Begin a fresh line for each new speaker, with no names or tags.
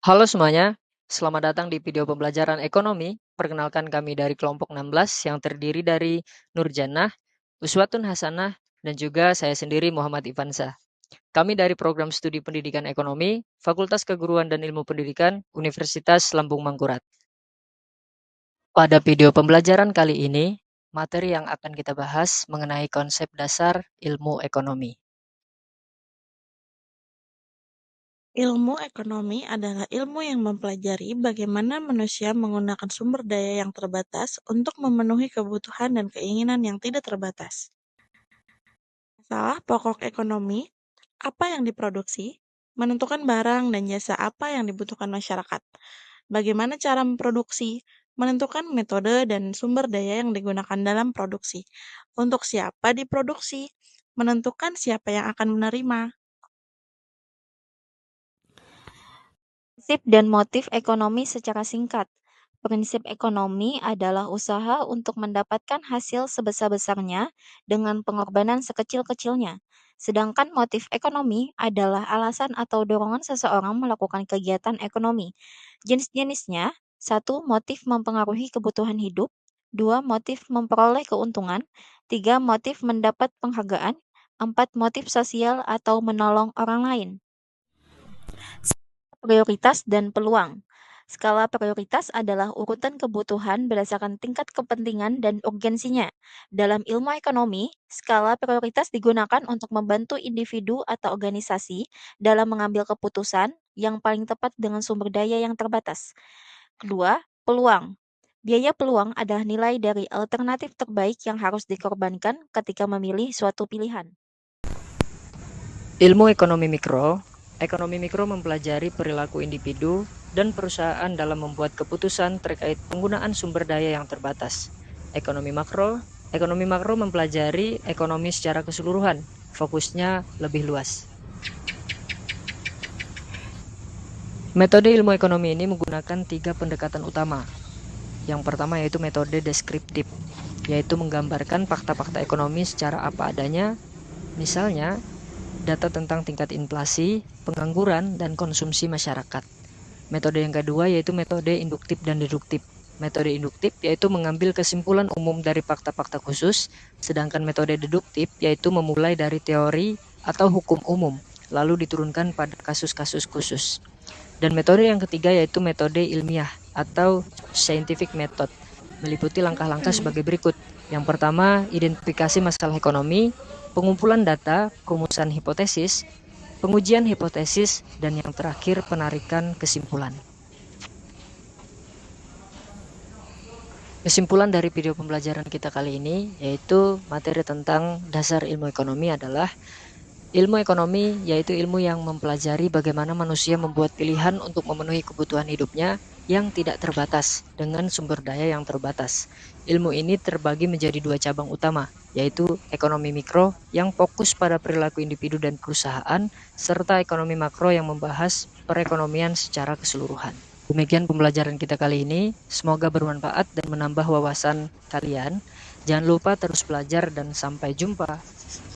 Halo semuanya, selamat datang di video pembelajaran ekonomi. Perkenalkan kami dari kelompok 16 yang terdiri dari Nurjannah, Uswatun Hasanah, dan juga saya sendiri Muhammad Ivansa. Kami dari program studi pendidikan ekonomi, Fakultas Keguruan dan Ilmu Pendidikan, Universitas Lambung Mangkurat. Pada video pembelajaran kali ini, materi yang akan kita bahas mengenai konsep dasar ilmu ekonomi.
Ilmu ekonomi adalah ilmu yang mempelajari bagaimana manusia menggunakan sumber daya yang terbatas untuk memenuhi kebutuhan dan keinginan yang tidak terbatas. Masalah pokok ekonomi, apa yang diproduksi, menentukan barang dan jasa apa yang dibutuhkan masyarakat. Bagaimana cara memproduksi, menentukan metode dan sumber daya yang digunakan dalam produksi. Untuk siapa diproduksi, menentukan siapa yang akan menerima.
Prinsip dan motif ekonomi secara singkat. Prinsip ekonomi adalah usaha untuk mendapatkan hasil sebesar-besarnya dengan pengorbanan sekecil-kecilnya. Sedangkan motif ekonomi adalah alasan atau dorongan seseorang melakukan kegiatan ekonomi. Jenis-jenisnya: 1. Motif mempengaruhi kebutuhan hidup. 2. Motif memperoleh keuntungan. 3. Motif mendapat penghargaan. 4. Motif sosial atau menolong orang lain. Prioritas dan peluang. Skala prioritas adalah urutan kebutuhan berdasarkan tingkat kepentingan dan urgensinya. Dalam ilmu ekonomi, skala prioritas digunakan untuk membantu individu atau organisasi dalam mengambil keputusan yang paling tepat dengan sumber daya yang terbatas. Kedua, peluang. Biaya peluang adalah nilai dari alternatif terbaik yang harus dikorbankan ketika memilih suatu pilihan.
Ilmu ekonomi mikro mempelajari perilaku individu dan perusahaan dalam membuat keputusan terkait penggunaan sumber daya yang terbatas. Ekonomi makro mempelajari ekonomi secara keseluruhan, fokusnya lebih luas. Metode ilmu ekonomi ini menggunakan 3 pendekatan utama. Yang pertama yaitu metode deskriptif, yaitu menggambarkan fakta-fakta ekonomi secara apa adanya, misalnya data tentang tingkat inflasi, pengangguran, dan konsumsi masyarakat. Metode yang kedua yaitu metode induktif dan deduktif. Metode induktif yaitu mengambil kesimpulan umum dari fakta-fakta khusus, sedangkan metode deduktif yaitu memulai dari teori atau hukum umum, lalu diturunkan pada kasus-kasus khusus. Dan metode yang ketiga yaitu metode ilmiah atau scientific method, meliputi langkah-langkah sebagai berikut. Yang pertama, identifikasi masalah ekonomi, pengumpulan data, perumusan hipotesis, pengujian hipotesis, dan yang terakhir penarikan kesimpulan. Kesimpulan dari video pembelajaran kita kali ini yaitu materi tentang dasar ilmu ekonomi adalah ilmu ekonomi yaitu ilmu yang mempelajari bagaimana manusia membuat pilihan untuk memenuhi kebutuhan hidupnya yang tidak terbatas dengan sumber daya yang terbatas. Ilmu ini terbagi menjadi 2 cabang utama, yaitu ekonomi mikro yang fokus pada perilaku individu dan perusahaan, serta ekonomi makro yang membahas perekonomian secara keseluruhan. Demikian pembelajaran kita kali ini, semoga bermanfaat dan menambah wawasan kalian. Jangan lupa terus belajar dan sampai jumpa.